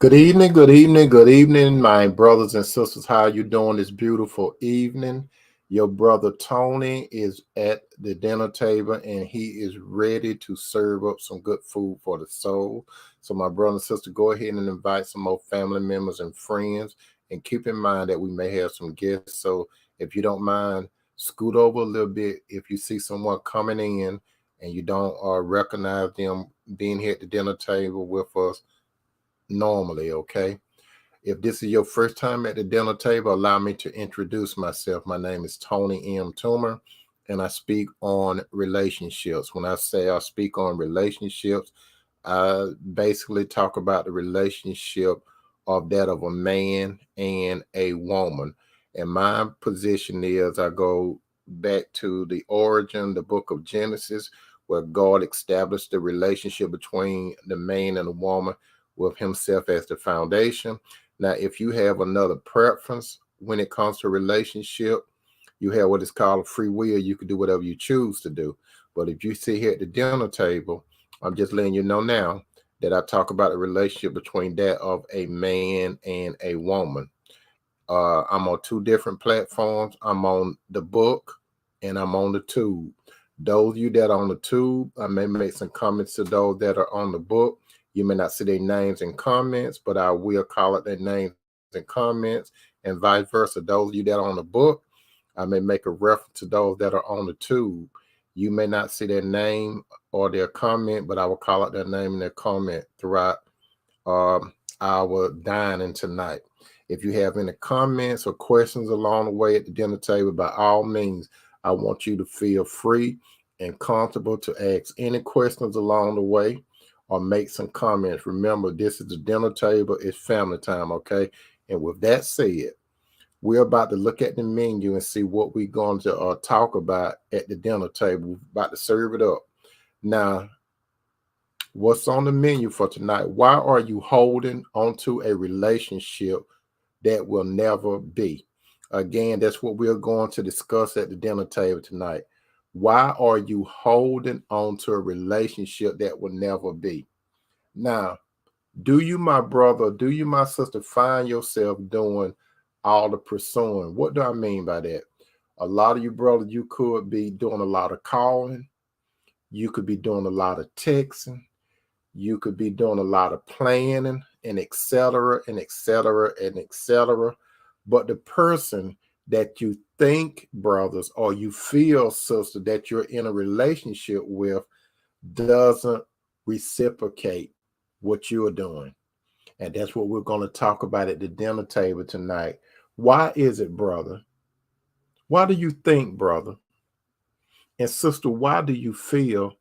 Good evening, good evening, my brothers and sisters. How you doing this beautiful evening? Your brother Tony is at the dinner table and he is ready to serve up some good food for the soul. So, my brother and sister, go ahead and invite some more family members and friends, and keep in mind that we may have some guests. So, if you don't mind, scoot over a little bit if you see someone coming in and you don't recognize them being here at the dinner table with us normally, okay? If this is your first time at the dinner table, allow me to introduce myself. My name is Tony M. Toomer, and I speak on relationships. When I say I speak on relationships, I basically talk about the relationship of that of a man and a woman. And my position is I go back to the origin, the book of Genesis, where God established the relationship between the man and the woman with himself as the foundation. Now, if you have another preference when it comes to relationship, you have what is called free will. You can do whatever you choose to do. But if you sit here at the dinner table, I'm just letting you know now that I talk about the relationship between that of a man and a woman. I'm on two different platforms. I'm on the book and I'm on the tube. Those of you that are on the tube, I may make some comments to those that are on the book. You may not see their names in comments, but I will call it their names in comments, and vice versa. Those of you that are on the book, I may make a reference to those that are on the tube. You may not see their name or their comment, but I will call out their name and their comment throughout our dining tonight. If you have any comments or questions along the way at the dinner table, by all means, I want you to feel free and comfortable to ask any questions along the way or make some comments. Remember, this is the dinner table, it's family time, okay? And with that said, we're about to look at the menu and see what we're going to talk about at the dinner table. We're about to serve it up. Now, what's on the menu for tonight? Why are you holding onto a relationship that will never be? Again, that's what we're going to discuss at the dinner table tonight. Why are you holding on to a relationship that will never be? Now, do you, my brother, do you, my sister, find yourself doing all the pursuing? What do I mean by that? A lot of you, brother, you could be doing a lot of calling. You could be doing a lot of texting. You could be doing a lot of planning and etc. and etc. and etc. But the person that you think, brothers, or you feel, sister, that you're in a relationship with doesn't reciprocate what you're doing. And that's what we're going to talk about at the dinner table tonight. Why is it, brother? Why do you think, brother? And sister, why do you feel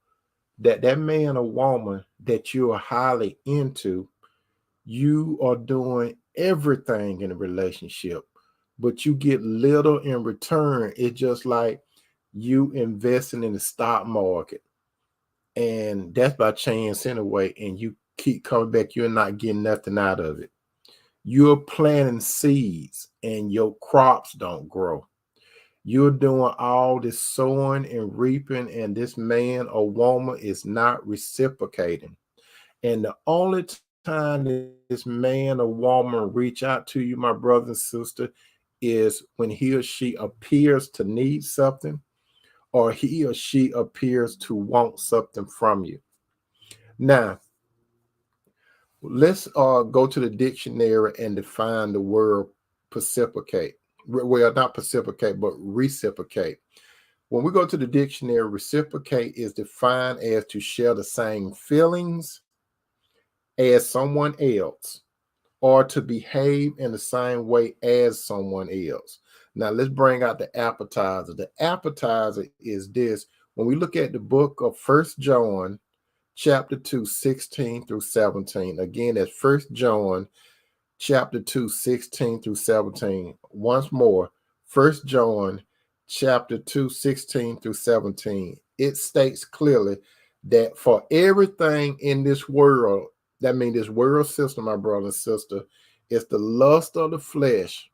that that man or woman that you are highly into, you are doing everything in a relationship, but you get little in return? It's just like you investing in the stock market, and that's by chance anyway, and you keep coming back, you're not getting nothing out of it. You're planting seeds and your crops don't grow. You're doing all this sowing and reaping, and this man or woman is not reciprocating. And the only time this man or woman reach out to you, my brother and sister, is when he or she appears to need something, or he or she appears to want something from you. Now, let's go to the dictionary and define the word reciprocate. Well, not reciprocate, but reciprocate. When we go to the dictionary, reciprocate is defined as to share the same feelings as someone else, or to behave in the same way as someone else. Now, let's bring out the appetizer. The appetizer is this. When we look at the book of First John, chapter 2, 16 through 17. Again, that's First John, chapter 2, 16 through 17. Once more, First John, chapter 2, 16 through 17. It states clearly that for everything in this world, that means this world system, my brother and sister, is the lust of the flesh,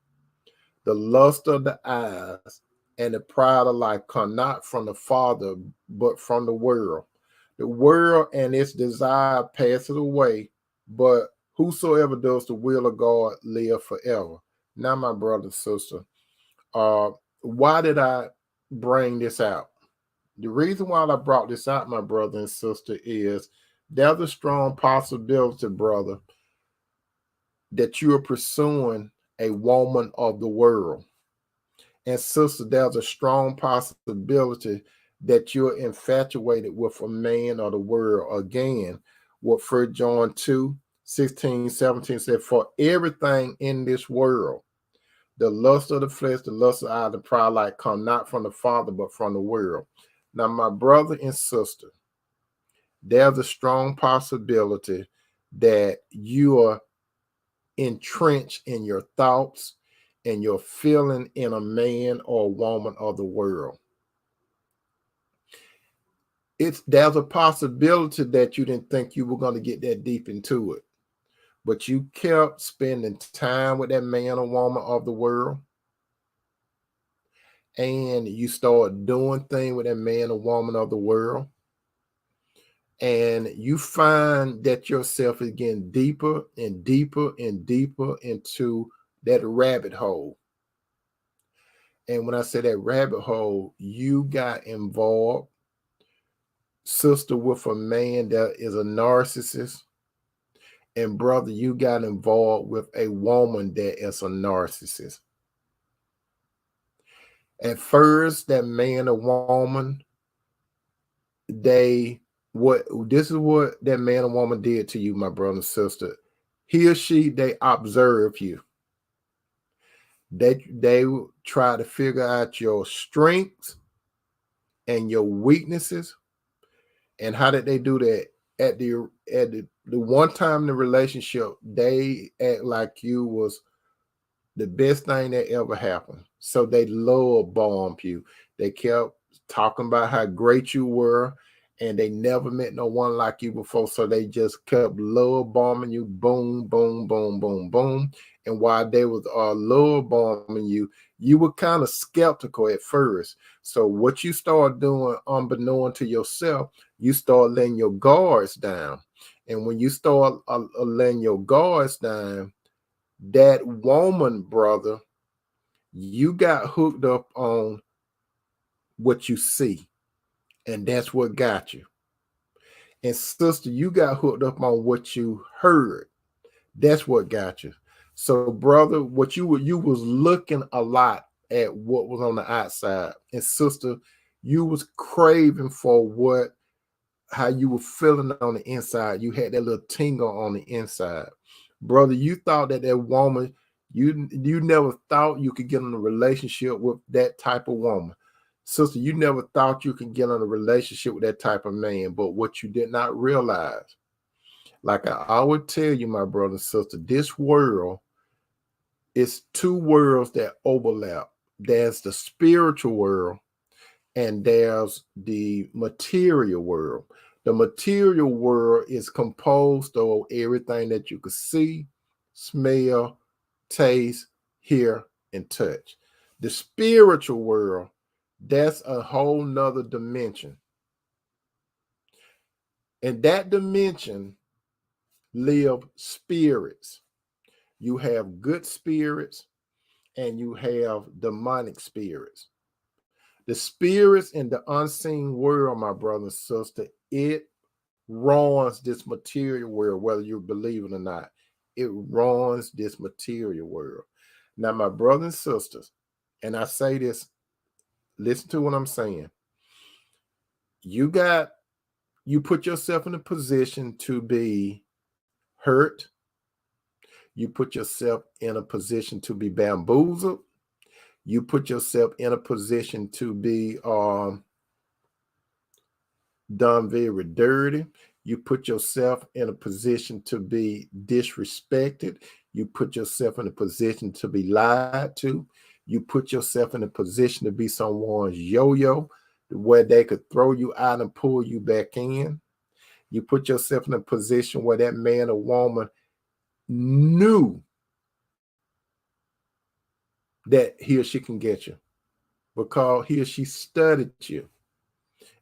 the lust of the eyes, and the pride of life come not from the Father, but from the world. The world and its desire passes away, but Whosoever does the will of God live forever. Now, my brother and sister, uh, why did I bring this out? The reason why I brought this out, my brother and sister, is there's a strong possibility, brother, that you are pursuing a woman of the world. And sister, there's a strong possibility that you're infatuated with a man of the world. Again, what 1 John 2:16-17 said, for everything in this world, the lust of the flesh, the lust of the eye, the pride of life come not from the Father, but from the world. Now, my brother and sister, there's a strong possibility that you are entrenched in your thoughts and your feeling in a man or a woman of the world. There's a possibility that you didn't think you were going to get that deep into it, but you kept spending time with that man or woman of the world, and you start doing things with that man or woman of the world, and you find that yourself is getting deeper and deeper and deeper into that rabbit hole. And when I say that rabbit hole, you got involved, sister, with a man that is a narcissist. And brother, you got involved with a woman that is a narcissist. At first, that man or woman, this is what that man or woman did to you, my brother and sister. He or she, they observe you. They try to figure out your strengths and your weaknesses. And how did they do that? At the one time in the relationship, they act like you was the best thing that ever happened. So they love bombed you. They kept talking about how great you were, and they never met no one like you before. So they just kept love bombing you, boom, boom, boom, boom, boom. And while they was love bombing you, you were kind of skeptical at first. So what you start doing, unbeknown to yourself, you start letting your guards down. And when you start letting your guards down, that woman, brother, you got hooked up on what you see, and that's what got you. And sister, you got hooked up on what you heard. That's what got you. So, brother, what you was looking a lot at what was on the outside, and sister, you was craving for how you were feeling on the inside. You had that little tingle on the inside. Brother, you thought that woman, you never thought you could get in a relationship with that type of woman. Sister, you never thought you could get in a relationship with that type of man. But what you did not realize, like I always tell you, my brother and sister, this world is two worlds that overlap. There's the spiritual world and there's the material world. The material world is composed of everything that you can see, smell, taste, hear, and touch. The spiritual world, that's a whole nother dimension. In that dimension live spirits. You have good spirits and you have demonic spirits. The spirits in the unseen world, my brother and sister, it runs this material world, whether you believe it or not. It runs this material world. Now, my brothers and sisters, and I say this, listen to what I'm saying. You put yourself in a position to be hurt. You put yourself in a position to be bamboozled. You put yourself in a position to be done very dirty. You put yourself in a position to be disrespected. You put yourself in a position to be lied to. You put yourself in a position to be someone's yo-yo, where they could throw you out and pull you back in. You put yourself in a position where that man or woman knew that he or she can get you because he or she studied you.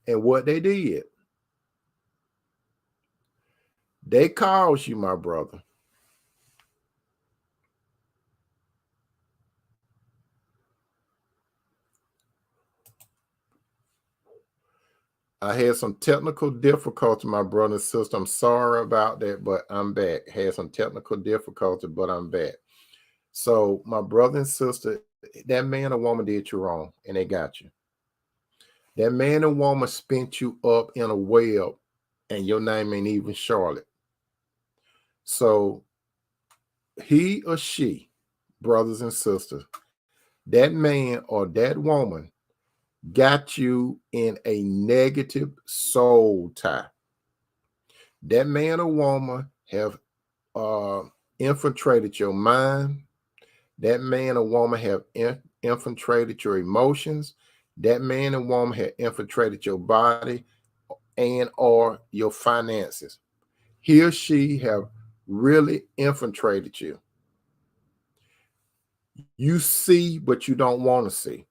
And what they did, they caused you, my brother, I had some technical difficulty, my brother and sister. I'm sorry about that, but I'm back. Had some technical difficulty, but I'm back. So, my brother and sister, that man or woman did you wrong, and they got you. That man or woman spent you up in a web, and your name ain't even Charlotte. So, he or she, brothers and sisters, that man or that woman got you in a negative soul tie. That man or woman have uh, infiltrated your mind. That man or woman have infiltrated your emotions. That man or woman have infiltrated your body and or your finances. He or she have really infiltrated you. You see, but you don't want to see.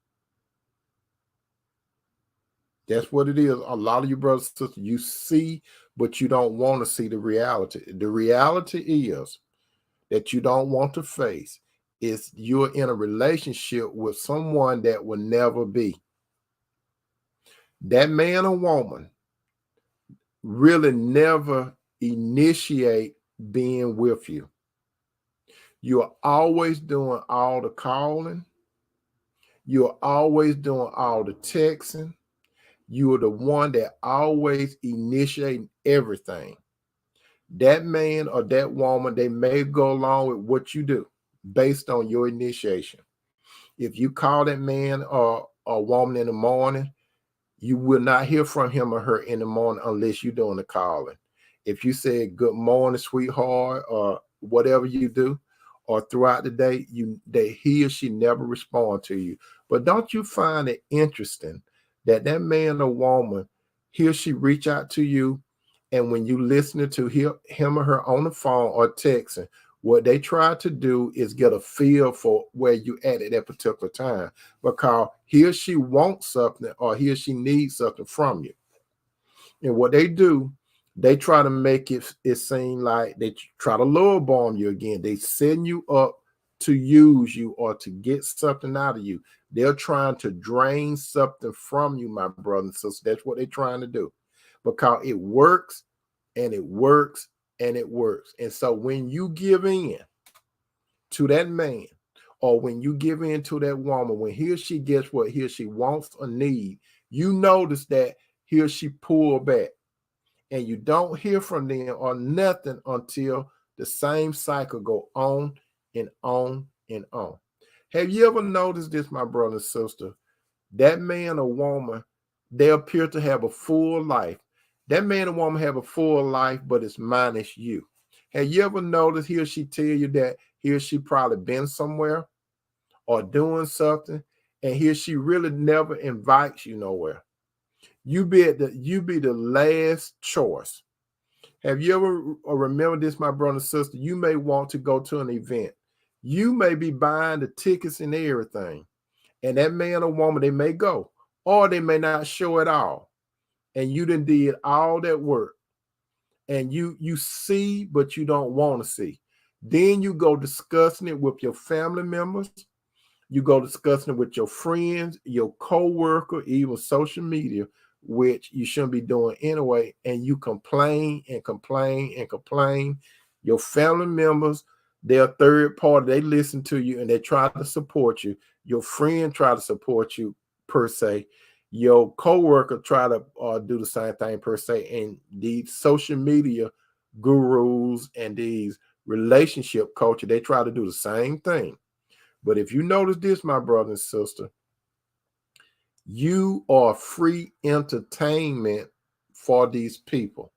That's what it is. A lot of you brothers and sisters, you see, but you don't want to see the reality. The reality is that you don't want to face is you're in a relationship with someone that will never be. That man or woman really never initiate being with you. You're always doing all the calling. You're always doing all the texting. You are the one that always initiating everything. That man or that woman, they may go along with what you do based on your initiation. If you call that man or a woman in the morning, you will not hear from him or her in the morning unless you're doing the calling. If you say good morning, sweetheart, or whatever you do, or throughout the day, he or she never respond to you. But don't you find it interesting that that man or woman, he or she reach out to you, and when you listening to him or her on the phone or texting, what they try to do is get a feel for where you at that particular time because he or she wants something or he or she needs something from you. And what they do, they try to make it seem like they try to lower bomb you again. They send you up to use you or to get something out of you. They're trying to drain something from you, my brother and sister. That's what they're trying to do because it works and it works and it works. And so when you give in to that man, or when you give in to that woman, when he or she gets what he or she wants or need, you notice that he or she pull back, and you don't hear from them or nothing until the same cycle go on and on and on. Have you ever noticed this, my brother and sister? That man or woman, they appear to have a full life. That man or woman have a full life, but it's minus you. Have you ever noticed he or she tell you that he or she probably been somewhere or doing something, and he or she really never invites you nowhere? You be the last choice. Have you ever remember this, my brother and sister? You may want to go to an event. You may be buying the tickets and everything, and that man or woman, they may go, or they may not show at all. And you done did all that work, and you see, but you don't want to see. Then you go discussing it with your family members. You go discussing it with your friends, your co-worker, even social media, which you shouldn't be doing anyway. And you complain and complain and complain. Your family members, they're third party. They listen to you and they try to support you. Your friend try to support you per se. Your co-worker try to do the same thing per se. And these social media gurus and these relationship culture, they try to do the same thing. But if you notice this, my brother and sister, you are free entertainment for these people.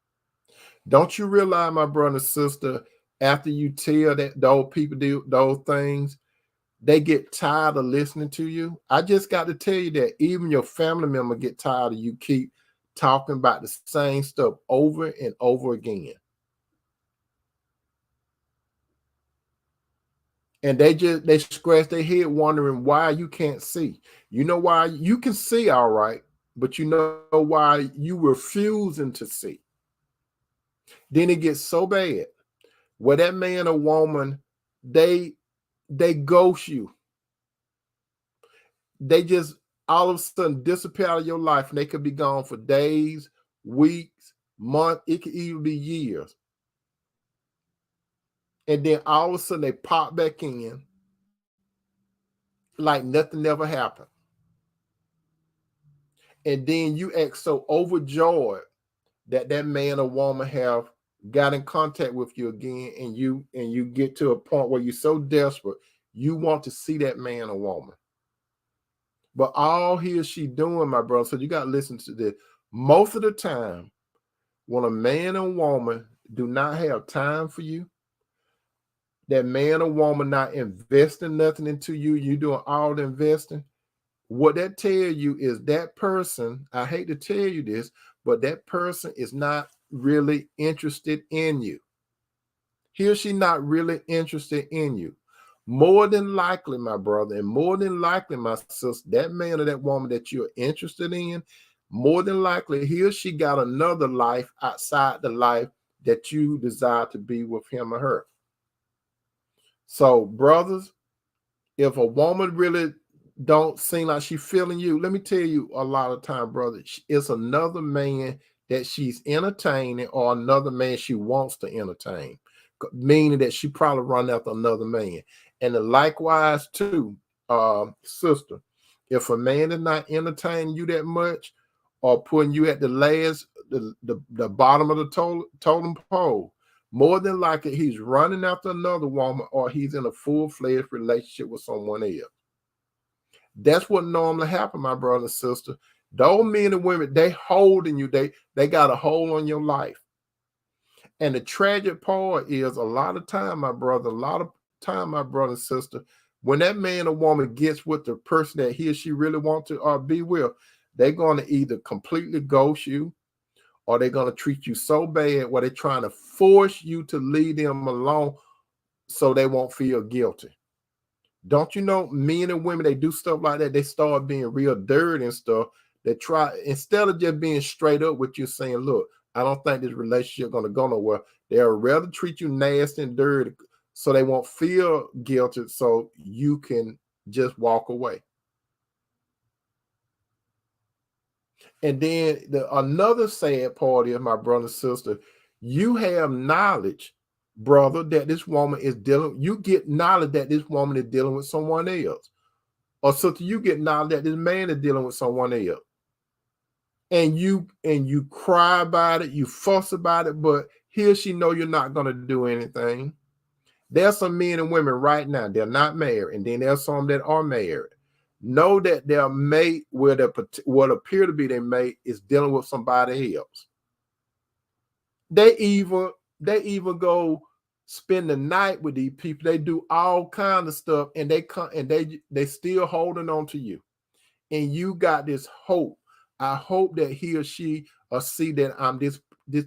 Don't you realize, my brother and sister, after you tell that those people do those things, they get tired of listening to you? I just got to tell you that even your family member get tired of you keep talking about the same stuff over and over again. And they scratch their head wondering why you can't see. You know why you can see all right, but you know why you refusing to see. Then it gets so bad where that man or woman, they ghost you. They just all of a sudden disappear out of your life, and they could be gone for days, weeks, months. It could even be years. And then all of a sudden they pop back in like nothing ever happened. And then you act so overjoyed that that man or woman have got in contact with you again, and you get to a point where you're so desperate you want to see that man or woman. But all he or she doing, my brother, so you got to listen to this. Most of the time, when a man or woman do not have time for you, that man or woman not investing nothing into you, you doing all the investing, what that tell you is that person, I hate to tell you this, but that person is not really interested in you. He or she not really interested in you. More than likely, my brother, and more than likely, my sister, that man or that woman that you're interested in, more than likely, he or she got another life outside the life that you desire to be with him or her. So, brothers, if a woman really don't seem like she feeling you, let me tell you, a lot of time, brother, it's another man that she's entertaining, or another man she wants to entertain, meaning that she probably run after another man. And likewise too, sister, if a man is not entertaining you that much, or putting you at the last, the bottom of the totem pole, more than likely he's running after another woman, or he's in a full-fledged relationship with someone else. That's what normally happens, my brother and sister. Those men and women, they holding you, they got a hold on your life. And the tragic part is, a lot of time, my brother, a lot of time, my brother and sister, when that man or woman gets with the person that he or she really wants to be with, they're going to either completely ghost you, or they're going to treat you so bad where they're trying to force you to leave them alone so they won't feel guilty. Don't you know, men and women, they do stuff like that. They start being real dirty and stuff. They try, instead of just being straight up with you, saying, look, I don't think this relationship going to go nowhere. They'll rather treat you nasty and dirty so they won't feel guilty, so you can just walk away. And then another sad part is, my brother and sister, you have knowledge, brother, that this woman is dealing, you get knowledge that this woman is dealing with someone else. Or sister, you get knowledge that this man is dealing with someone else. And you cry about it, you fuss about it, but he or she know you're not going to do anything. There's some men and women right now, they're not married, and then there's some that are married. Know that their mate, what appear to be their mate, is dealing with somebody else. They even go spend the night with these people. They do all kinds of stuff, and they come and they still holding on to you. And you got this hope. I hope that he or she see that I'm this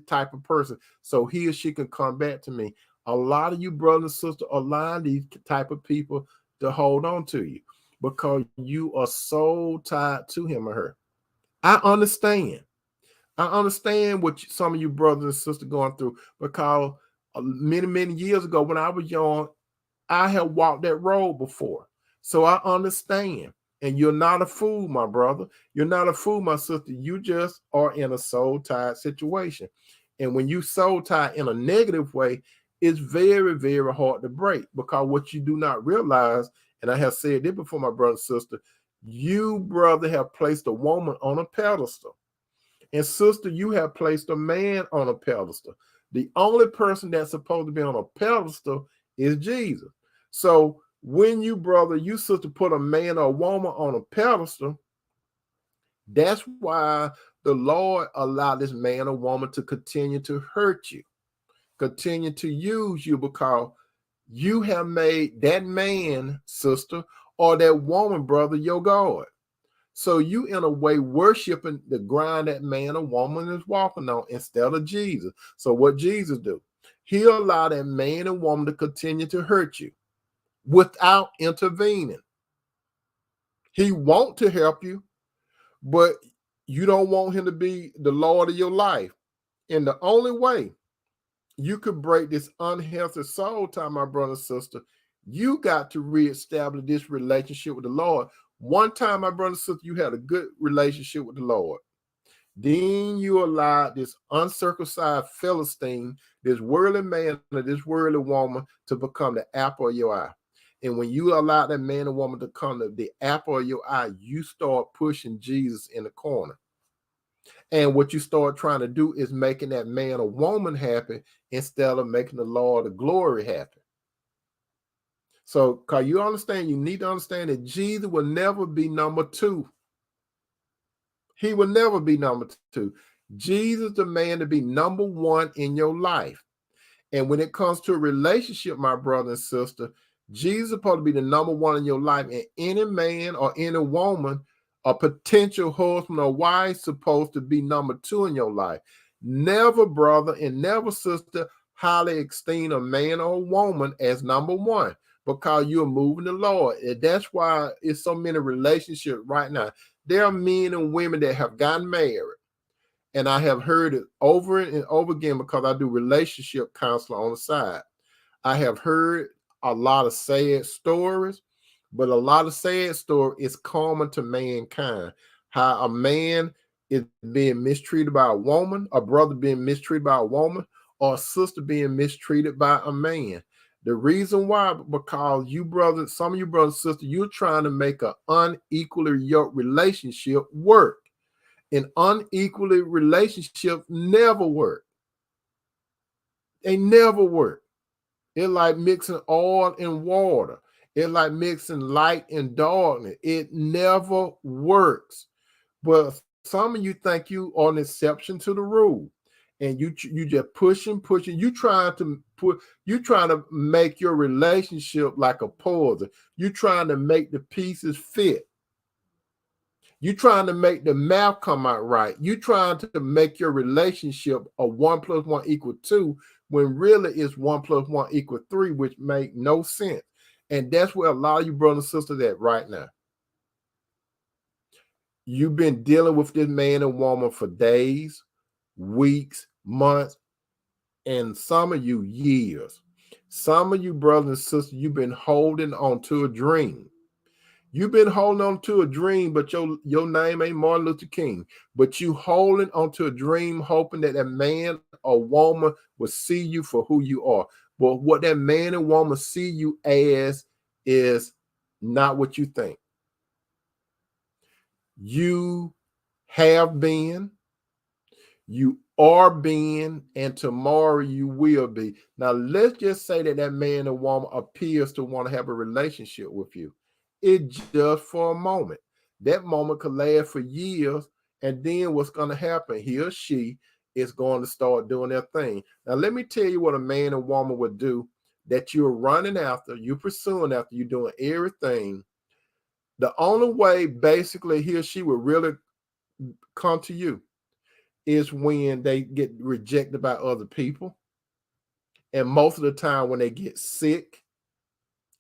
type of person, so he or she can come back to me. A lot of you brothers and sisters allowing these type of people to hold on to you because you are so tied to him or her. I understand. I understand what some of you brothers and sisters going through, because many years ago when I was young, I have walked that road before. So I understand. And you're not a fool, my brother. You're not a fool, my sister. You just are in a soul-tied situation. And when you soul-tied in a negative way, it's very, very hard to break, because what you do not realize, and I have said this before, my brother and sister, you, brother, have placed a woman on a pedestal. And sister, you have placed a man on a pedestal. The only person that's supposed to be on a pedestal is Jesus. So when you, brother, you sister, put a man or a woman on a pedestal, that's why the Lord allowed this man or woman to continue to hurt you, continue to use you, because you have made that man, sister, or that woman, brother, your God. So you, in a way, worshiping the ground that man or woman is walking on instead of Jesus. So what Jesus do? He allowed that man and woman to continue to hurt you without intervening. He want to help you, but you don't want him to be the Lord of your life. And the only way you could break this unhealthy soul tie, my brother and sister, you got to reestablish this relationship with the Lord. One time, my brother and sister, you had a good relationship with the Lord. Then you allowed this uncircumcised Philistine, this worldly man or this worldly woman to become the apple of your eye. And when you allow that man or woman to come to the apple of your eye, you start pushing Jesus in the corner. And what you start trying to do is making that man or woman happy instead of making the Lord of glory happy. So, cause you understand, you need to understand that Jesus will never be number two. He will never be number two. Jesus demand to be number one in your life. And when it comes to a relationship, my brother and sister, Jesus is supposed to be the number one in your life. And any man or any woman, a potential husband or wife, supposed to be number two in your life. Never, brother, and never, sister, highly esteem a man or a woman as number one, because you're moving the Lord. And that's why it's so many relationships right now. There are men and women that have gotten married. And I have heard it over and over again because I do relationship counseling on the side. I have heard a lot of sad stories, but a lot of sad story is common to mankind. How a man is being mistreated by a woman, a brother being mistreated by a woman, or a sister being mistreated by a man. The reason why, because you brothers, some of you brothers and sisters, you're trying to make an unequally yoked relationship work. An unequally relationship never work. They never work. It's like mixing oil and water. It's like mixing light and darkness. It never works. But some of you think you are an exception to the rule, and you just pushing. You trying to make your relationship like a puzzle. You trying to make the pieces fit. You trying to make the math come out right. You trying to make your relationship a 1 + 1 = 2, when really it's 1 + 1 = 3, which make no sense. And that's where a lot of you brothers and sisters at right now. You've been dealing with this man and woman for days, weeks, months, and some of you years. Some of you brothers and sisters, you've been holding on to a dream. You've been holding on to a dream, but your name ain't Martin Luther King. But you holding on to a dream, hoping that a man or woman will see you for who you are. But what that man and woman see you as is not what you think. You have been, you are being, and tomorrow you will be. Now, let's just say that that man or woman appears to want to have a relationship with you. It's just for a moment. That moment could last for years, and then what's going to happen? He or she is going to start doing their thing. Now, let me tell you what a man and woman would do that you're running after, you're pursuing after, you're doing everything. The only way, basically, he or she will really come to you is when they get rejected by other people. And most of the time when they get sick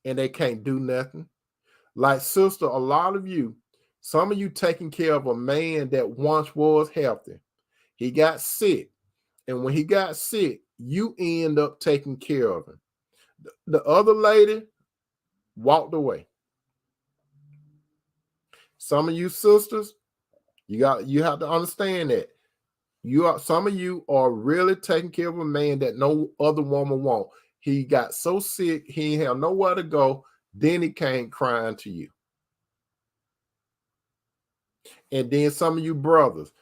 and they can't do nothing. Like, sister, a lot of you, some of you taking care of a man that once was healthy. He got sick. And when he got sick, you end up taking care of him. The other lady walked away. Some of you sisters, you have to understand that. Some of you are really taking care of a man that no other woman won't. He got so sick, he ain't have nowhere to go. Then he came crying to you. And then some of you brothers,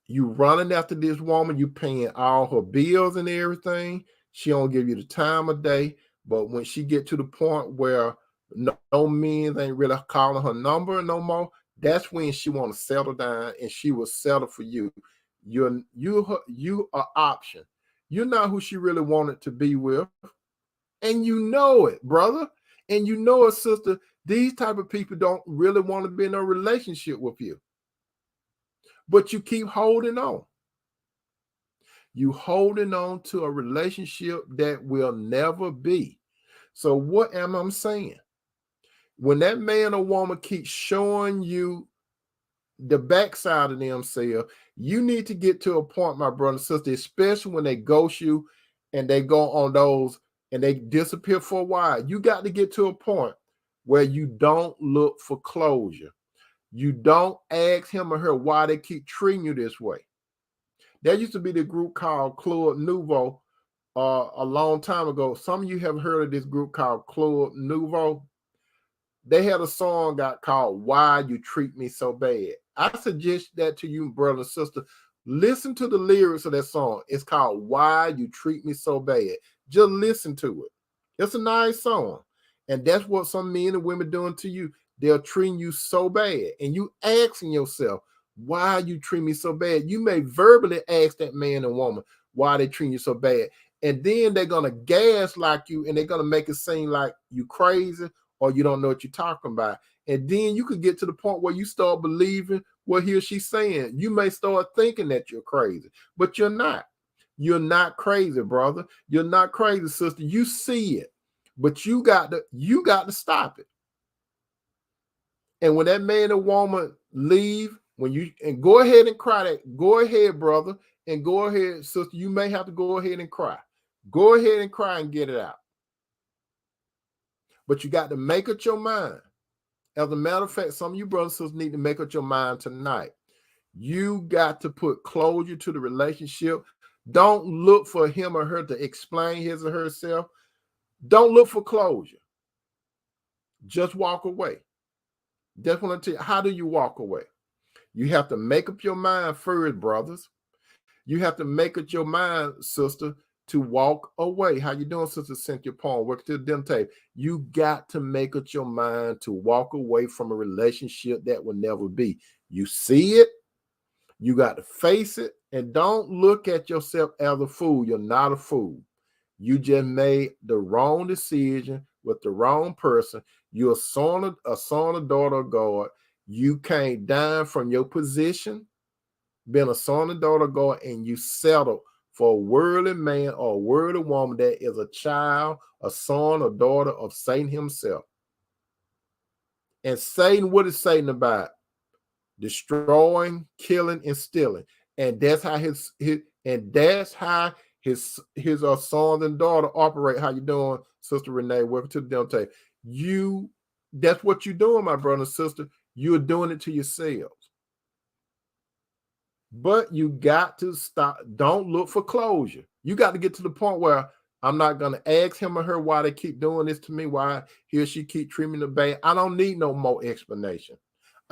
you running after this woman, you paying all her bills and everything. She don't give you the time of day. But when she get to the point where no men ain't really calling her number no more, that's when she want to settle down, and she will settle for you. You are option. You're not who she really wanted to be with. And you know it, brother. And you know it, sister. These type of people don't really want to be in a relationship with you. But you keep holding on. You holding on to a relationship that will never be. So what am I saying? When that man or woman keeps showing you the backside of themselves, you need to get to a point, my brother and sister, especially when they ghost you and they go on those and they disappear for a while. You got to get to a point where you don't look for closure. You don't ask him or her why they keep treating you this way. There used to be the group called Club Nouveau a long time ago. Some of you have heard of this group called Club Nouveau. They had a song got called Why You Treat Me So Bad. I suggest that to you, brother and sister. Listen to the lyrics of that song. It's called Why You Treat Me So Bad. Just listen to it. It's a nice song. And that's what some men and women doing to you. They're treating you so bad. And you asking yourself, why you treat me so bad? You may verbally ask that man and woman why they treat you so bad. And then they're going to gaslight you and they're going to make it seem like you crazy or you don't know what you're talking about. And then you could get to the point where you start believing what he or she's saying. You may start thinking that you're crazy, but you're not. You're not crazy, brother. You're not crazy, sister. You see it, but you got to stop it. And when that man and woman leave, and go ahead and cry that, go ahead, brother, and go ahead, sister. You may have to go ahead and cry. Go ahead and cry and get it out. But you got to make up your mind. As a matter of fact, some of you brothers and sisters need to make up your mind tonight. You got to put closure to the relationship. Don't look for him or her to explain his or herself. Don't look for closure. Just walk away. That's what I tell you. How do you walk away? You have to make up your mind first, brothers. You have to make up your mind, sister, to walk away. How you doing, Sister Cynthia Paul? Work to the dinner table. You got to make up your mind to walk away from a relationship that will never be. You see it, you got to face it, and don't look at yourself as a fool. You're not a fool. You just made the wrong decision with the wrong person. You're a son or daughter of God. You came down from your position, being a son and daughter of God, and you settled for a worldly man or a worldly woman that is a child, a son or daughter of Satan himself. And Satan, what is Satan about? Destroying, killing, and stealing. And that's how his sons and daughter operate. How you doing, Sister Renee? Welcome to the dinner table. That's what you're doing, my brother and sister. You're doing it to yourselves. But you got to stop. Don't look for closure. You got to get to the point where I'm not going to ask him or her why they keep doing this to me, why he or she keep treating me the bad. I don't need no more explanation.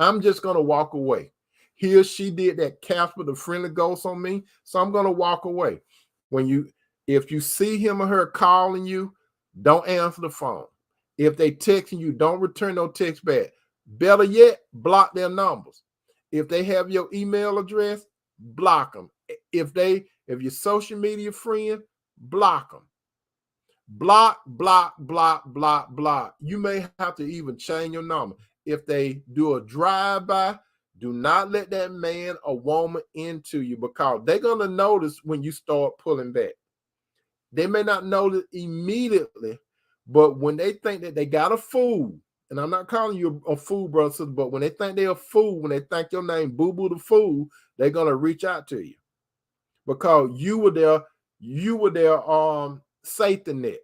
I'm just going to walk away. He or she did that Casper, the friendly ghost on me, so I'm going to walk away. If you see him or her calling you, don't answer the phone. If they texting you, don't return no text back. Better yet, block their numbers. If they have your email address, block them. If your social media friend, block them. Block, block, block, block, block. You may have to even change your number. If they do a drive-by, do not let that man or woman into you, because they're going to notice when you start pulling back. They may not notice immediately, but when they think that they got a fool, and I'm not calling you a fool, brother, but when they think they're a fool, when they think your name Boo Boo the Fool, they're going to reach out to you because you were their safety net,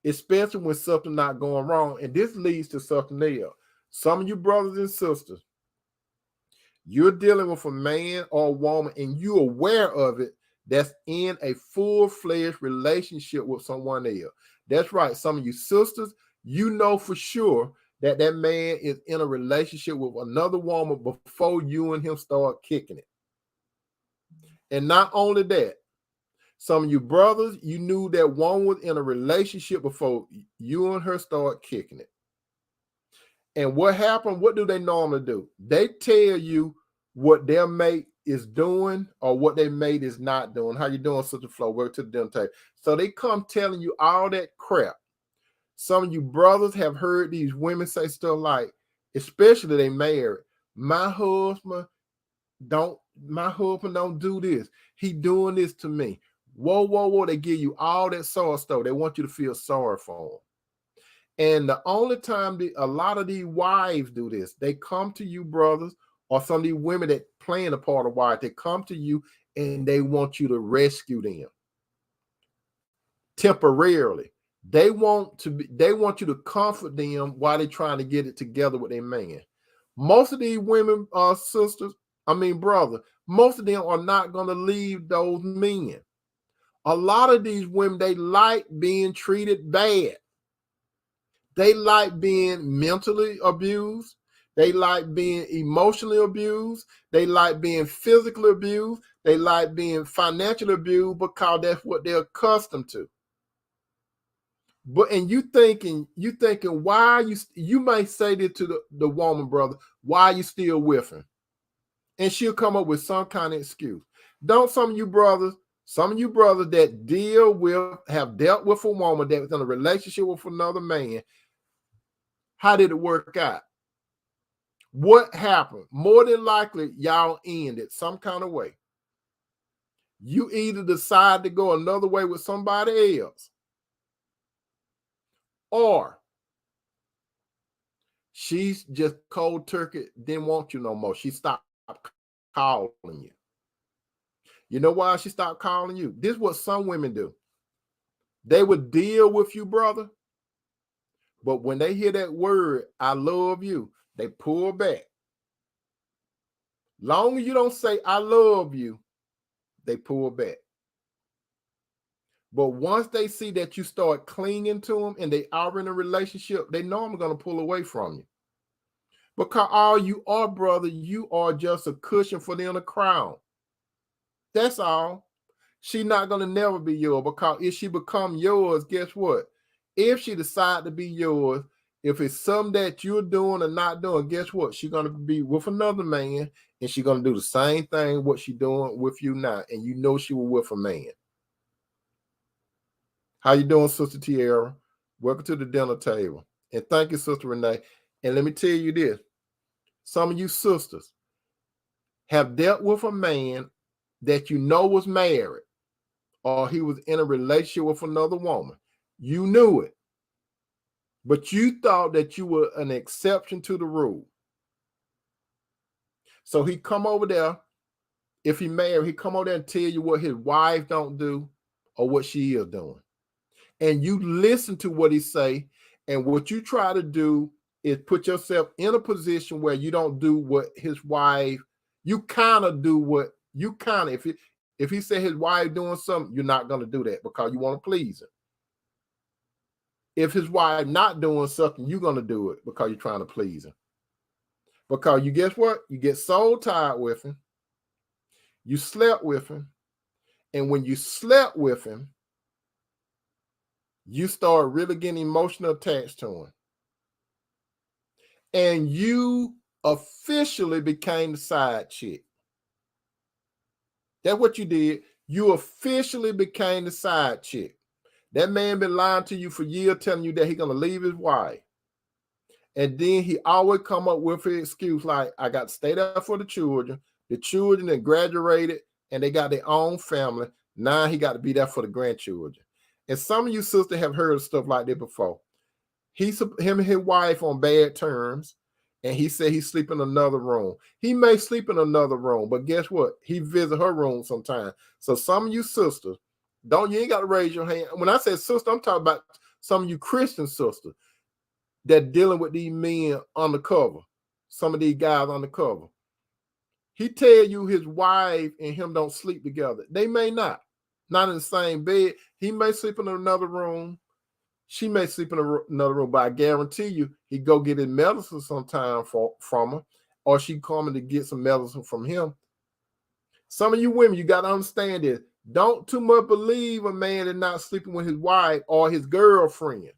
especially when something not going wrong. And this leads to something else. Some of you brothers and sisters, you're dealing with a man or a woman and you're aware of it, that's in a full-fledged relationship with someone else. That's right. Some of you sisters, you know for sure that that man is in a relationship with another woman before you and him start kicking it. And not only that, some of you brothers, you knew that one was in a relationship before you and her start kicking it. And what happened? What do they normally do? They tell you what their mate is doing or what their mate is not doing. How you doing, Sister Flo? Welcome to the dinner table. So they come telling you all that crap. Some of you brothers have heard these women say stuff like, especially they married, my husband don't do this. He doing this to me. Whoa, whoa, whoa. They give you all that sort of stuff. They want you to feel sorry for them. And the only time a lot of these wives do this, they come to you, brothers, or some of these women that playing a part of wives, they come to you and they want you to rescue them temporarily. They want you to comfort them while they're trying to get it together with their man. Most of these women, sisters, brother, most of them are not going to leave those men. A lot of these women, they like being treated bad. They like being mentally abused. They like being emotionally abused. They like being physically abused. They like being financially abused because that's what they're accustomed to. But and you thinking why you might say this to the woman, brother, why are you still with him? And she'll come up with some kind of excuse. Don't some of you brothers that have dealt with a woman that was in a relationship with another man, how did it work out? What happened? More than likely, y'all ended some kind of way. You either decide to go another way with somebody else, or she's just cold turkey, didn't want you no more. She stopped calling you. You know why she stopped calling you? This is what some women do. They would deal with you, brother, but when they hear that word, I love you, they pull back. Long as you don't say I love you, they pull back. But once they see that you start clinging to them and they are in a relationship, they know I'm going to pull away from you. Because all you are, brother, you are just a cushion for them to crown. That's all. She's not going to never be yours, because if she become yours, guess what? If she decide to be yours, if it's something that you're doing or not doing, guess what? She's going to be with another man, and she's going to do the same thing what she's doing with you now, and you know she was with a man. How you doing, Sister Tiara? Welcome to the dinner table. And thank you, Sister Renee. And let me tell you this. Some of you sisters have dealt with a man that you know was married, or he was in a relationship with another woman. You knew it, but you thought that you were an exception to the rule. So he come over there, if he married, he come over there and tell you what his wife don't do or what she is doing. And you listen to what he say, and what you try to do is put yourself in a position where you don't do what his wife, you kind of do what you kind of, if he said his wife doing something, you're not going to do that because you want to please him. If his wife not doing something, you're going to do it because you're trying to please him. Because you guess what? You get so tired with him. You slept with him. And when you slept with him, you start really getting emotional attached to him. And you officially became the side chick. That's what you did. You officially became the side chick. That man been lying to you for years, telling you that he's going to leave his wife. And then he always come up with an excuse like, I got to stay there for the children. The children that graduated and they got their own family. Now he got to be there for the grandchildren. And some of you sisters have heard of stuff like that before. Him and his wife on bad terms, and he said he sleep in another room. He may sleep in another room, but guess what? He visit her room sometime. So some of you sisters, you ain't got to raise your hand. When I say sister, I'm talking about some of you Christian sisters that dealing with these men undercover, some of these guys undercover. He tell you his wife and him don't sleep together. They may not in the same bed. He may sleep in another room. She may sleep in another room, but I guarantee you he go get his medicine sometime from her, or she coming to get some medicine from him. Some of you women, you got to understand this. Don't too much believe a man is not sleeping with his wife or his girlfriend.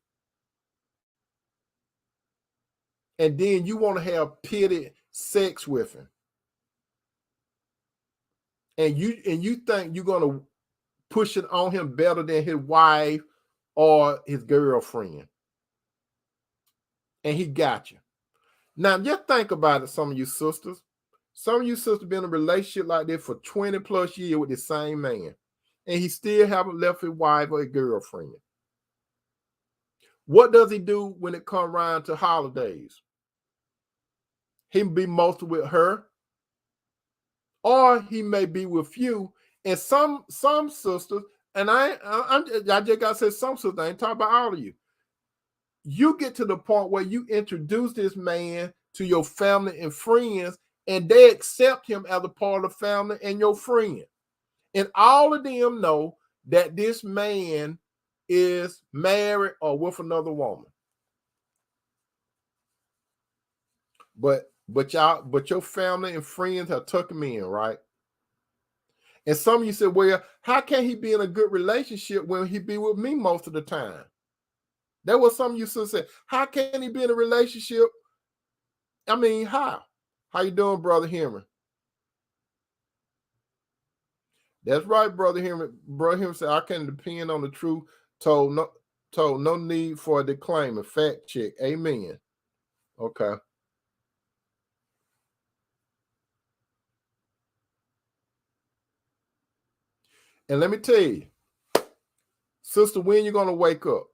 And then you want to have pity sex with him. And you think you're going to push it on him better than his wife or his girlfriend. And he got you. Now, just think about it, some of you sisters. Some of you sisters been in a relationship like this for 20 plus years with the same man. And he still haven't left his wife or his girlfriend. What does he do when it comes around to holidays? He be mostly with her, or he may be with you. And some sisters, and I just gotta say some sisters, I ain't talking about all of you. You get to the point where you introduce this man to your family and friends, and they accept him as a part of the family and your friend. And all of them know that this man is married or with another woman. But your family and friends have took him in, right? And some of you said, well, how can he be in a good relationship when he be with me most of the time? That was some of you said, how can he be in a relationship? I mean, how? How you doing, Brother Henry? That's right, Brother Henry. Brother Henry said, I can depend on the truth. Told no need for a disclaimer. Fact check. Amen. Okay. And let me tell you, sister, when you're gonna wake up?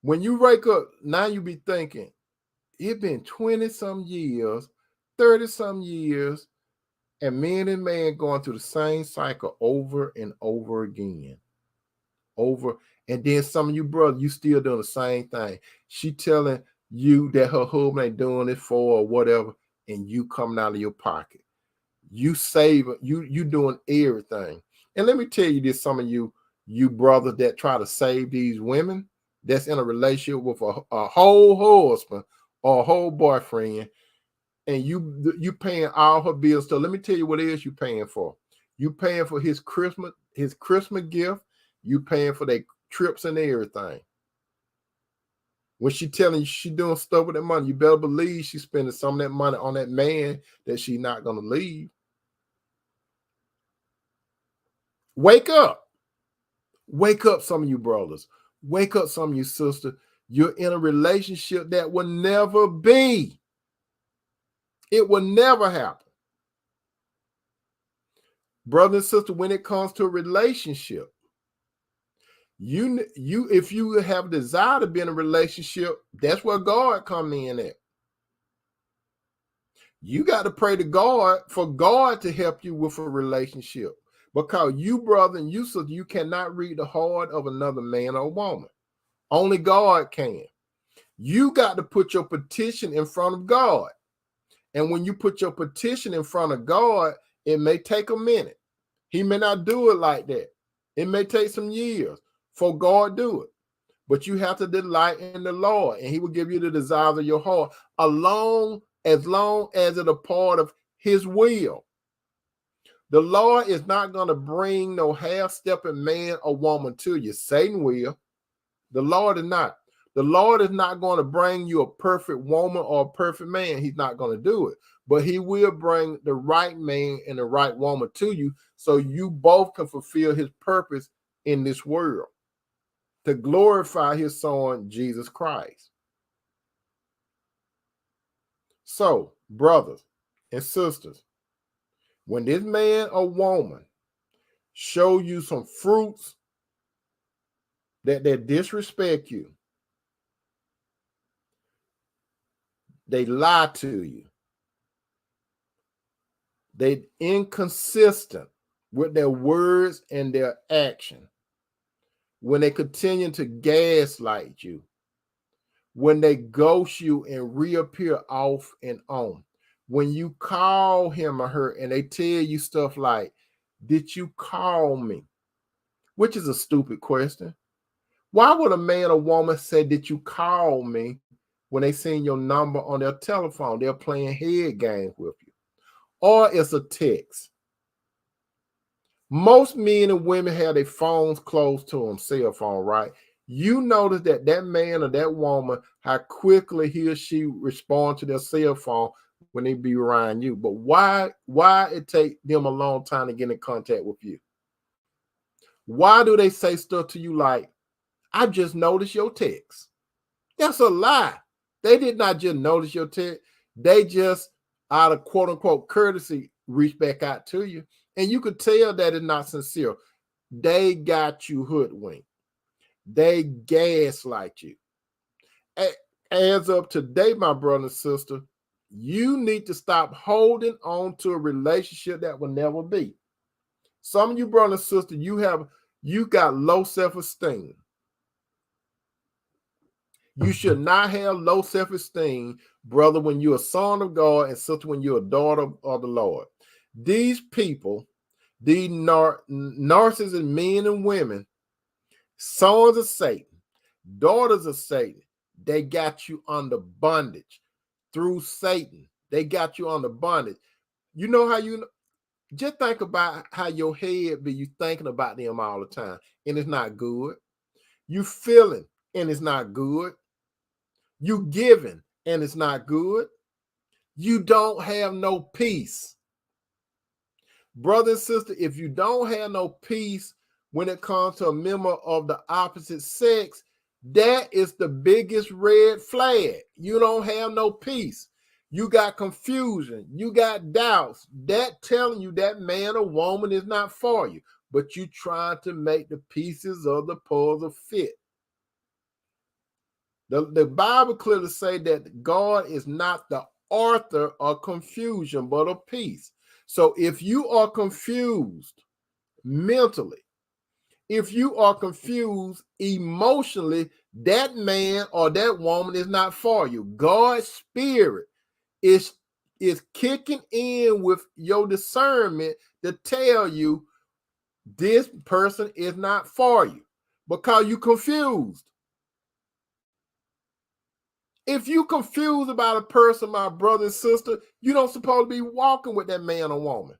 When you wake up, now you be thinking, it's been 20 some years, 30 some years, and man and man going through the same cycle over and over again. Over. And then some of you brothers, you still doing the same thing. She telling you that her husband ain't doing it for or whatever, and you coming out of your pocket. You save, you doing everything. And let me tell you this, some of you brothers that try to save these women that's in a relationship with a whole husband or a whole boyfriend, and you paying all her bills. So let me tell you what it is you paying for. You paying for his Christmas gift. You paying for their trips and everything. When she telling you she doing stuff with that money, you better believe she's spending some of that money on that man that she's not gonna leave. Wake up. Wake up, some of you brothers. Wake up, some of you sisters. You're in a relationship that will never be. It will never happen. Brother and sister, when it comes to a relationship, you if you have a desire to be in a relationship, that's where God come in at. You got to pray to God for God to help you with a relationship. Because you, brother and you, sister, you cannot read the heart of another man or woman. Only God can. You got to put your petition in front of God. And when you put your petition in front of God, it may take a minute. He may not do it like that. It may take some years for God to do it. But you have to delight in the Lord, and he will give you the desires of your heart, as long as it's a part of his will. The Lord is not going to bring no half-stepping man or woman to you. Satan will. The Lord is not. The Lord is not going to bring you a perfect woman or a perfect man. He's not going to do it. But he will bring the right man and the right woman to you so you both can fulfill his purpose in this world, to glorify his son, Jesus Christ. So, brothers and sisters, when this man or woman show you some fruits that they disrespect you, they lie to you, they inconsistent with their words and their action, when they continue to gaslight you, when they ghost you and reappear off and on, when you call him or her and they tell you stuff like, did you call me? Which is a stupid question. Why would a man or woman say, did you call me, when they seen your number on their telephone? They're playing head games with you. Or it's a text. Most men and women have their phones close to them, cell phone, right? You notice that man or that woman, how quickly he or she respond to their cell phone when they be around you. But why it take them a long time to get in contact with you? Why do they say stuff to you like, I just noticed your text? That's a lie. They did not just notice your text. They just, out of quote unquote courtesy, reach back out to you. And you could tell that it's not sincere. They got you hoodwinked. They gaslight you. As of today, my brother and sister, you need to stop holding on to a relationship that will never be. Some of you brother and sister, you got low self-esteem. You should not have low self-esteem, brother, when you're a son of God, and sister, when you're a daughter of the Lord. These people, these narcissistic men and women, sons of Satan, daughters of Satan, they got you under bondage through Satan. They got you under bondage. You know how you just think about how your head be you thinking about them all the time, and it's not good. You feeling, and it's not good. You giving, and it's not good. You don't have no peace. Brother and sister, if you don't have no peace when it comes to a member of the opposite sex, that is the biggest red flag. You don't have no peace. You got confusion. You got doubts. That telling you that man or woman is not for you, but you trying to make the pieces of the puzzle fit. The Bible clearly say that God is not the author of confusion, but of peace. So if you are confused mentally, if you are confused emotionally, that man or that woman is not for you. God's spirit is kicking in with your discernment to tell you this person is not for you because you confused. If you confused about a person, my brother and sister, you don't supposed to be walking with that man or woman.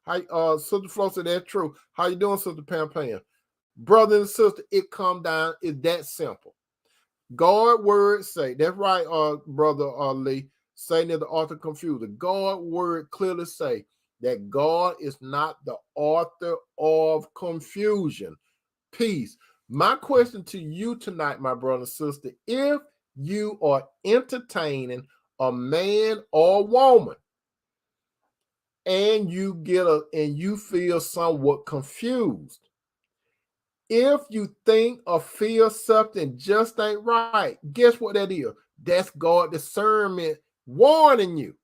Hi, Sister Flo said that's true. How you doing, Sister Pam Pam? Brother and sister, it come down, it's that simple. God word say, that's right, brother Lee, Satan is the author of confusion. God word clearly say that God is not the author of confusion. Peace. My question to you tonight, my brother and sister, if you are entertaining a man or woman and you feel somewhat confused, if you think or feel something just ain't right, guess what that is? That's God discernment warning you.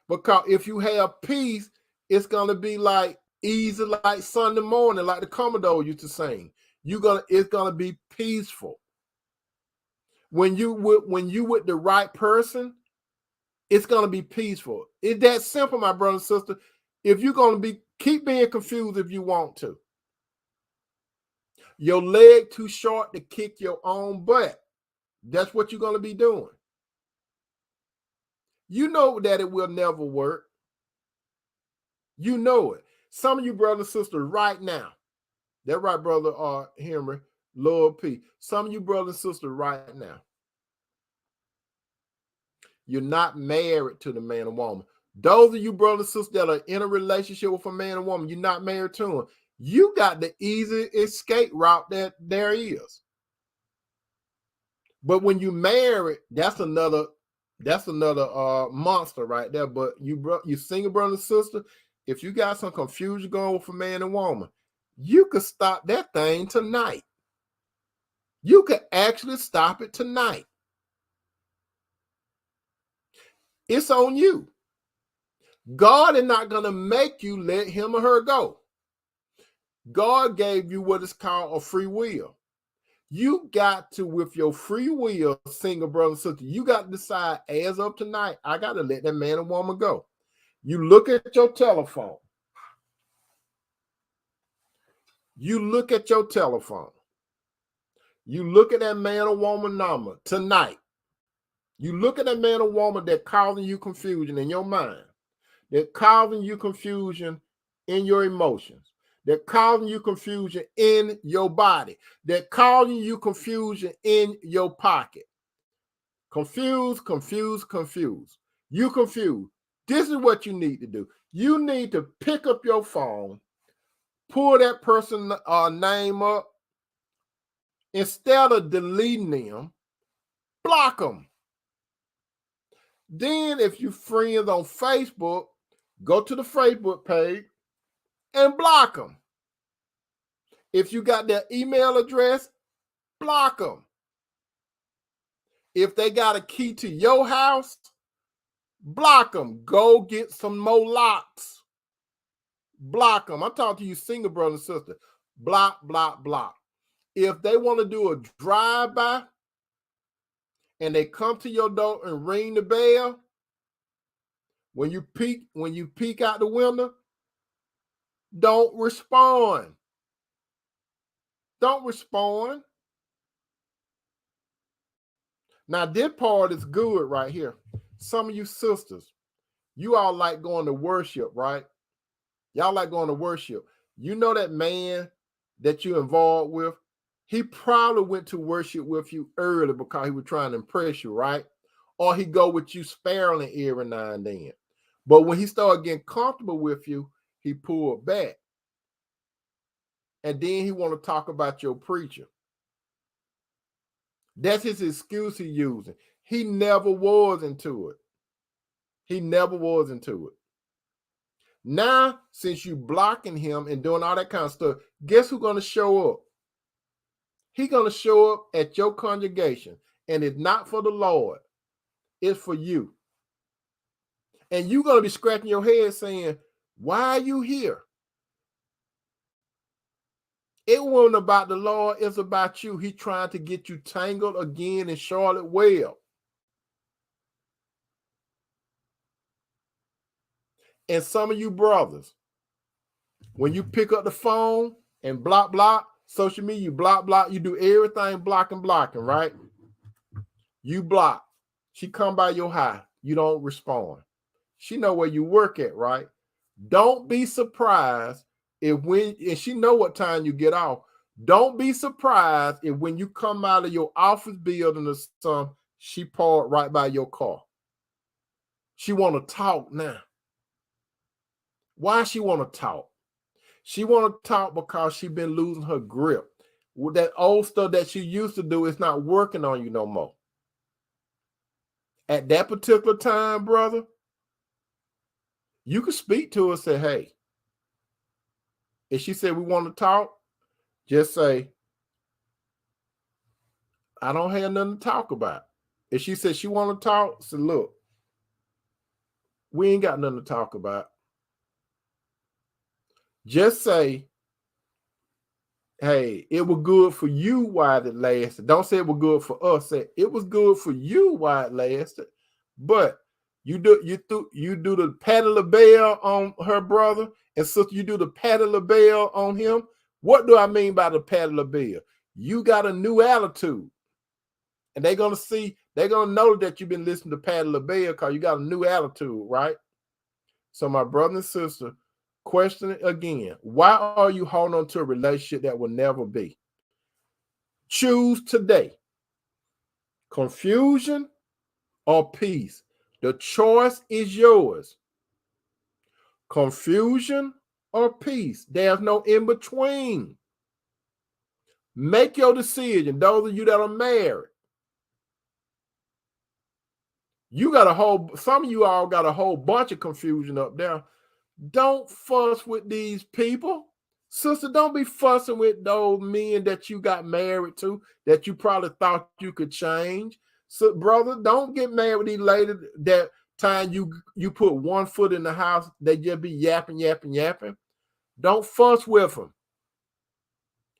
Because if you have peace, it's gonna be like easy, like Sunday morning, like the Commodore used to sing. It's gonna be peaceful. When you with the right person, it's gonna be peaceful. It's that simple, my brother and sister. If you're gonna keep being confused if you want to. Your leg too short to kick your own butt. That's what you're gonna be doing. You know that it will never work. You know it. Some of you brothers and sisters right now, that right, brother Henry, Lord P. Some of you brothers and sisters right now, you're not married to the man or woman. Those of you brothers and sisters that are in a relationship with a man or woman, you're not married to him. You got the easy escape route that there is. But when you marry, that's another monster right there. But you single brother and sister, if you got some confusion going with a man and woman, you could stop that thing tonight. You could actually stop it tonight. It's on you. God is not going to make you let him or her go. God gave you what is called a free will. You got to, with your free will, single brother and sister, you got to decide as of tonight, I got to let that man or woman go. You look at your telephone. You look at your telephone. You look at that man or woman number tonight. You look at that man or woman that causing you confusion in your mind, that causing you confusion in your emotions, that causing you confusion in your body, that causing you confusion in your pocket. Confused, confused, confused. You confused. This is what you need to do. You need to pick up your phone, pull that person's name up. Instead of deleting them, block them. Then if you friends on Facebook, go to the Facebook page and block them. If you got their email address, block them. If they got a key to your house, block them. Go get some more locks. Block them. I'm talking to you single brother and sister. Block, block, block. If they want to do a drive-by, and they come to your door and ring the bell, when you peek out the window, don't respond. Don't respond. Now, this part is good right here. Some of you sisters, you all like going to worship, right? Y'all like going to worship. You know that man that you're involved with, he probably went to worship with you early because he was trying to impress you, right? Or he go with you sparingly every now and then. But when he started getting comfortable with you, he pulled back. And then he want to talk about your preacher. That's his excuse he using. He never was into it. He never was into it. Now, since you blocking him and doing all that kind of stuff, guess who's going to show up? He's going to show up at your congregation, and it's not for the Lord. It's for you. And you're going to be scratching your head saying, why are you here? It wasn't about the Lord. It's about you. He's trying to get you tangled again in Charlotte Web. And some of you brothers, when you pick up the phone and block, social media, you block, you do everything blocking, right? You block. She come by your house. You don't respond. She know where you work at, right? Don't be surprised and she know what time you get off. Don't be surprised if when you come out of your office building or something, she parked right by your car. She want to talk now. Why she want to talk? She want to talk because she been losing her grip. With that old stuff that she used to do, it's not working on you no more. At that particular time, brother, you can speak to her and say, hey, if she said we want to talk, just say, I don't have nothing to talk about. If she said she want to talk, say, look, we ain't got nothing to talk about. Just say, hey, it was good for you while it lasted. Don't say it was good for us. Say it was good for you while it lasted. But you do the pat of the bell on her brother, and sister, you do the pat of the bell on him. What do I mean by the pat of the bell? You got a new attitude. And they're going to know that you've been listening to Pat LaBelle because you got a new attitude, right? So my brother and sister, question it again. Why are you holding on to a relationship that will never be? Choose today. Confusion or peace? The choice is yours. Confusion or peace? There's no in between. Make your decision. Those of you that are married, some of you all got a whole bunch of confusion up there. Don't fuss with these people. Sister, don't be fussing with those men that you got married to that you probably thought you could change. So, brother, don't get married with these ladies that time you put one foot in the house, they just be yapping. Don't fuss with them.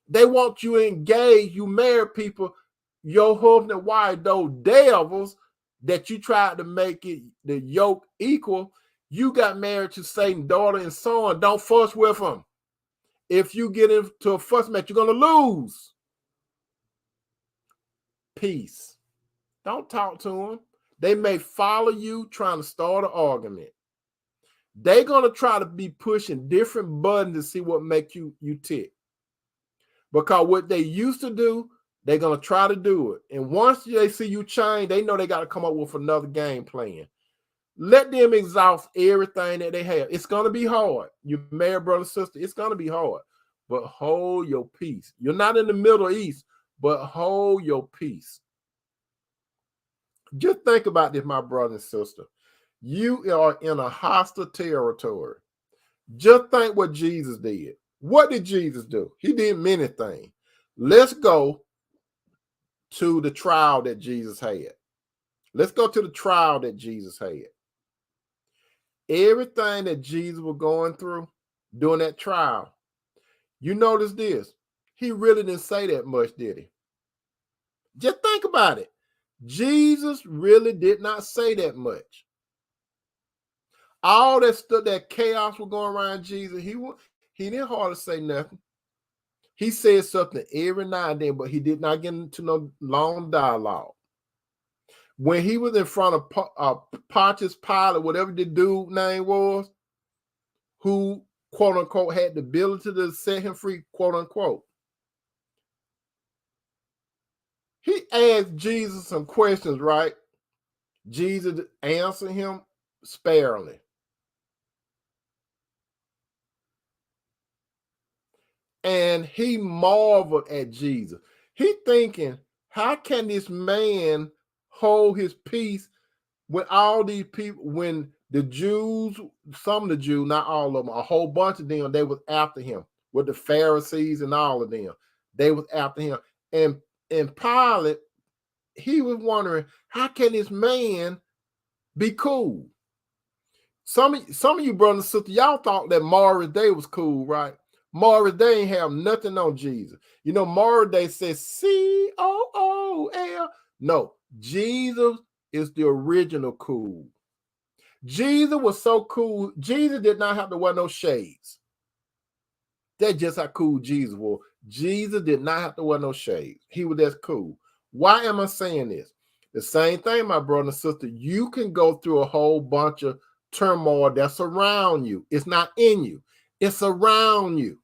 They want you engaged. You married people, your husband and wife, those devils that you tried to make it the yoke equal. You got married to Satan's daughter and son. Don't fuss with them. If you get into a fuss match, you're going to lose. Peace. Don't talk to them. They may follow you trying to start an argument. They're going to try to be pushing different buttons to see what makes you tick. Because what they used to do, they're going to try to do it. And once they see you change, they know they got to come up with another game plan. Let them exhaust everything that they have. It's going to be hard. You married brother, sister, it's going to be hard. But hold your peace. You're not in the Middle East, but hold your peace. Just think about this, my brother and sister. You are in a hostile territory. Just think what Jesus did. What did Jesus do? He did many things. Let's go to the trial that Jesus had. Let's go to the trial that Jesus had. Everything that Jesus was going through during that trial, you notice this. He really didn't say that much, did he? Just think about it. Jesus really did not say that much. All that stuff, that chaos was going around Jesus, he didn't hardly say nothing. He said something every now and then, but he did not get into no long dialogue. When he was in front of Pontius Pilate, whatever the dude name was, who quote unquote had the ability to set him free, quote unquote, he asked Jesus some questions, right? Jesus answered him sparingly. And he marveled at Jesus. He thinking, how can this man hold his peace when all these people, when the Jews, some of the Jews, not all of them, a whole bunch of them, they was after him, with the Pharisees and all of them. They was after him. And Pilate, he was wondering, how can this man be cool? Some of you brothers and sisters, y'all thought that Morris Day was cool, right? Morris Day ain't have nothing on Jesus. You know, Morris Day says COOL. No, Jesus is the original cool. Jesus was so cool. Jesus did not have to wear no shades. That's just how cool Jesus was. Jesus did not have to wear no shades. He was that cool. Why am I saying this? The same thing, my brother and sister. You can go through a whole bunch of turmoil that's around you. It's not in you. It's around you.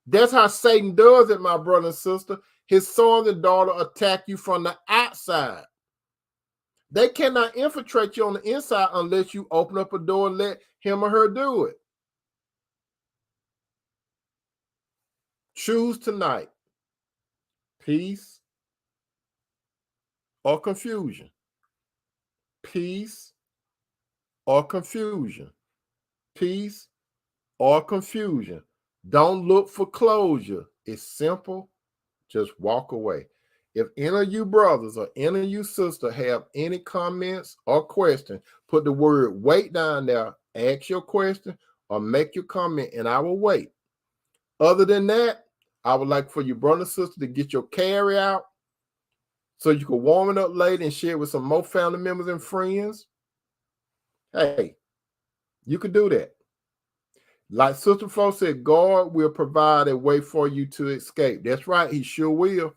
That's how Satan does it, my brother and sister. His sons and daughter attack you from the outside. They cannot infiltrate you on the inside unless you open up a door and let him or her do it. Choose tonight. Peace or confusion. Peace or confusion. Peace or confusion. Don't look for closure. It's simple. Just walk away. If any of you brothers or any of you sisters have any comments or questions, put the word wait down there. Ask your question or make your comment, and I will wait. Other than that, I would like for you brother and sister to get your carry out so you can warm it up later and share it with some more family members and friends. Hey, you could do that. Like Sister Flo said, God will provide a way for you to escape. That's right. He sure will.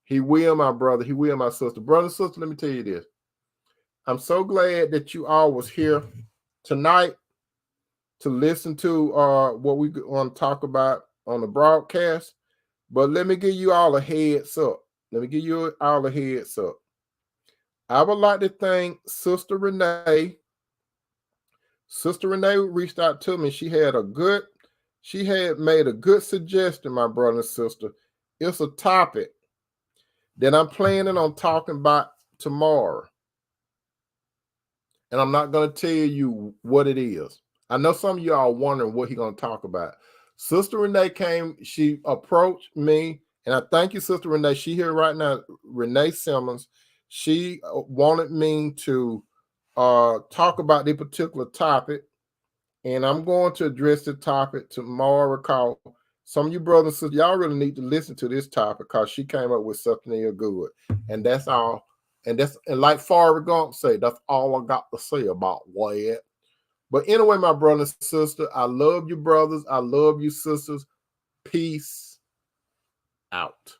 He will, my brother. He will, my sister. Brother and sister, let me tell you this. I'm so glad that you all was here tonight to listen to what we want to talk about on the broadcast. But let me give you all a heads up. Let me give you all a heads up. I would like to thank Sister Renee. Sister Renee reached out to me. She had made a good suggestion, my brother and sister. It's a topic that I'm planning on talking about tomorrow. And I'm not going to tell you what it is. I know some of you are wondering what he's going to talk about. Sister Renee she approached me, and I thank you, Sister Renee. She here right now, Renee Simmons. She wanted me to talk about this particular topic, and I'm going to address the topic tomorrow. Call some of you brothers and sisters, y'all really need to listen to this topic because she came up with something real good, and that's all. And like Forrest Gump said, that's all I got to say about what. But anyway, my brother and sister, I love you, brothers. I love you, sisters. Peace out.